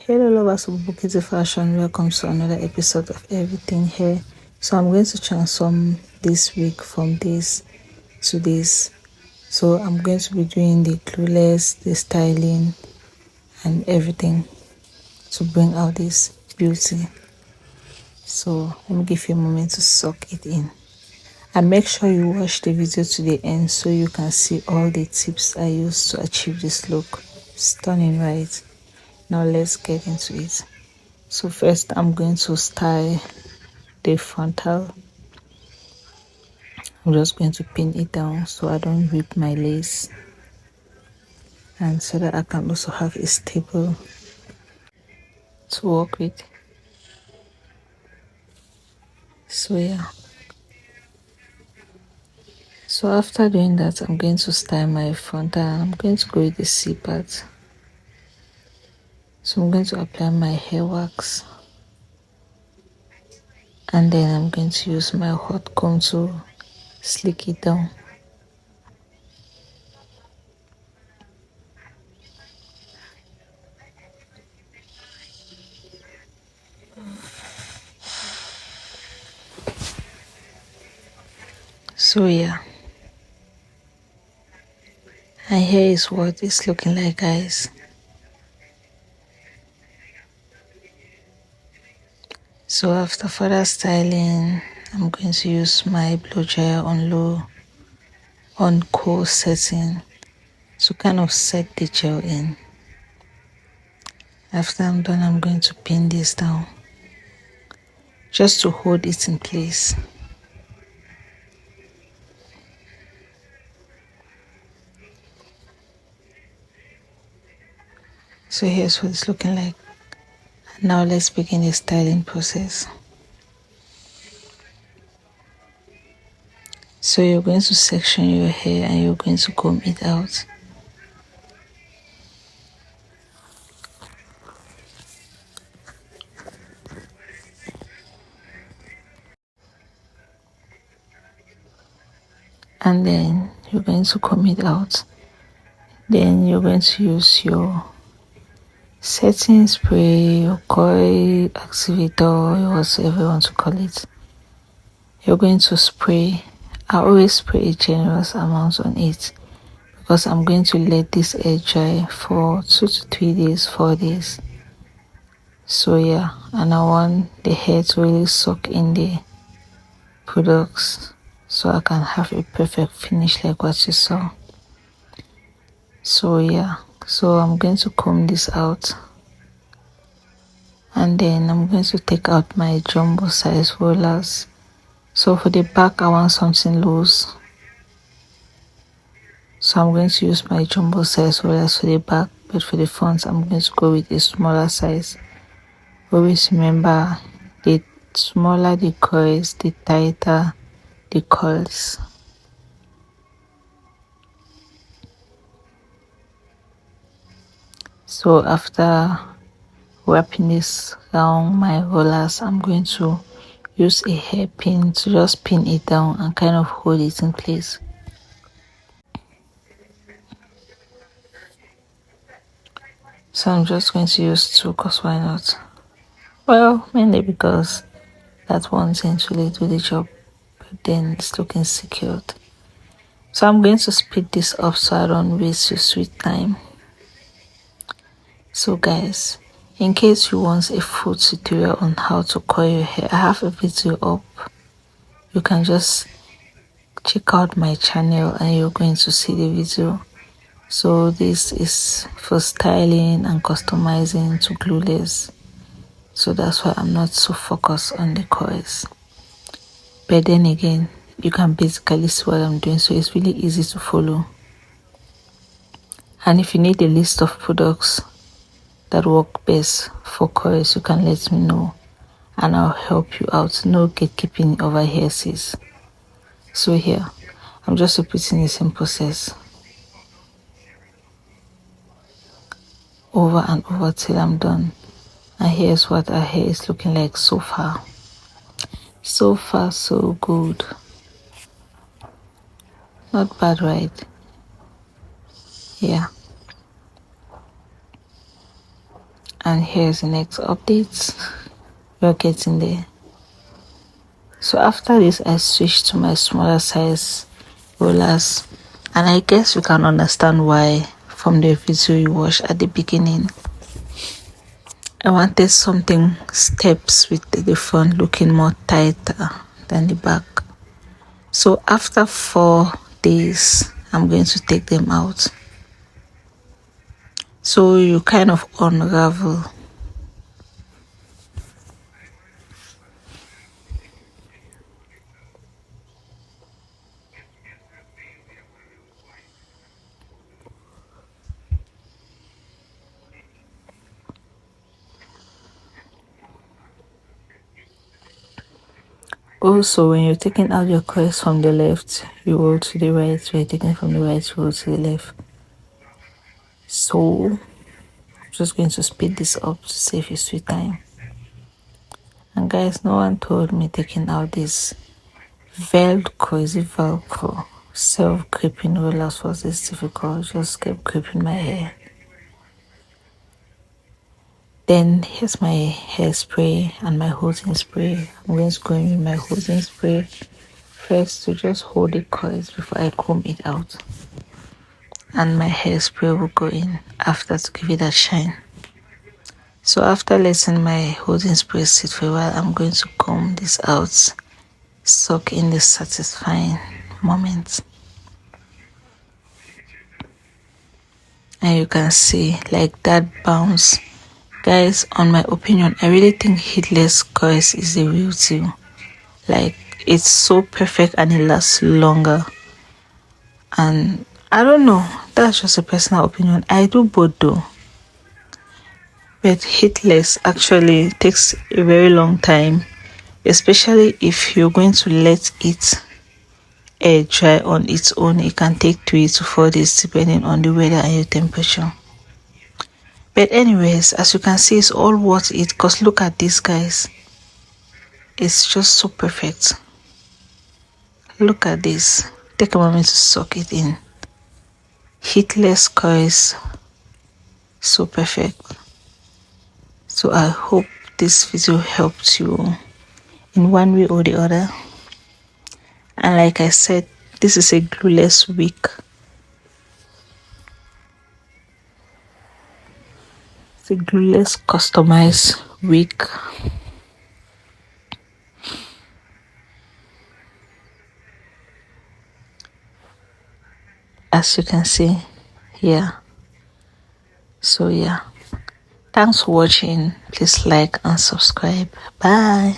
Hello lovers of bouquet fashion, welcome to another episode of Everything Hair. So I'm going to transform this week from this to this. So I'm going to be doing the Glueless, the styling and everything to bring out this beauty. So let me give you a moment to soak it in. And make sure you watch the video to the end so you can see all the tips I use to achieve this look. Stunning, right? Now let's get into it. So first I'm going to style the frontal. I'm just going to pin it down so I don't rip my lace and so that I can also have a stable to work with. So yeah, so after doing that I'm going to style my frontal and I'm going to go with the C part. So I'm going to apply my hair wax and then I'm going to use my hot comb to slick it down. So yeah, and here is what it's looking like, guys. So after further styling, I'm going to use my blow dryer on cool setting to kind of set the gel in. After I'm done, I'm going to pin this down just to hold it in place. So here's what it's looking like. Now let's begin the styling process. So you're going to section your hair and you're going to comb it out. And then you're going to comb it out. Then you're going to use your setting spray, your coil activator, or whatever you want to call it. You're going to spray. I always spray a generous amount on it because I'm going to let this air dry for 2 to 3 days, 4 days. So yeah, and I want the hair to really soak in the products so I can have a perfect finish like what you saw. So yeah, so I'm going to comb this out and then I'm going to take out my jumbo size rollers. So for the back I want something loose, so I'm going to use my jumbo size rollers for the back, but for the front I'm going to go with a smaller size. Always remember, the smaller the coils, the tighter the coils. So after wrapping this around my rollers, I'm going to use a hairpin to just pin it down and kind of hold it in place. So I'm just going to use 2 because why not? Well, mainly because that one seems to really do the job, but then it's looking secured. So I'm going to speed this up so I don't waste your sweet time. So guys, in case you want a full tutorial on how to coil your hair, I have a video up. You can just check out my channel and you're going to see the video. So this is for styling and customizing to Glueless. So that's why I'm not so focused on the coils. But then again, you can basically see what I'm doing, so it's really easy to follow. And if you need a list of products that work best for coils, you can let me know and I'll help you out. No gatekeeping over here, sis. So here, I'm just repeating the same process over and over till I'm done. And here's what our hair is looking like so far. So far, so good. Not bad, right? Yeah. And here's the next update. We're getting there. So after this, I switched to my smaller size rollers, and I guess you can understand why from the video you watched at the beginning. I wanted something steps with the front looking more tighter than the back. So after 4 days, I'm going to take them out. So you kind of unravel. Also, when you're taking out your coils from the left, you roll to the right. When you're taking from the right, you roll to the left. So I'm just going to speed this up to save you sweet time. And guys, no one told me taking out this Velcro self-gripping rollers was this difficult. Just kept gripping my hair. Then here's my hairspray and my hosing spray. I'm going to go in with my hosing spray first to just hold the coils before I comb it out. And my hairspray will go in after to give it that shine. So after letting my hosing spray sit for a while, I'm going to comb this out, soak in the satisfying moment. And you can see like that bounce. Guys, on my opinion, I really think Heatless coils is the real deal. Like, it's so perfect and it lasts longer. And I don't know, that's just a personal opinion. I do both though. But Heatless actually takes a very long time, especially if you're going to let it air dry on its own. It can take 3 to 4 days depending on the weather and your temperature. But anyways, as you can see, it's all worth it because look at this, guys. It's just so perfect. Look at this. Take a moment to soak it in. Heatless coils, so perfect. So I hope this video helped you in one way or the other. And like I said, this is a glueless week. It's a glueless customized wig. As you can see here. So yeah, thanks for watching. Please like and subscribe. Bye.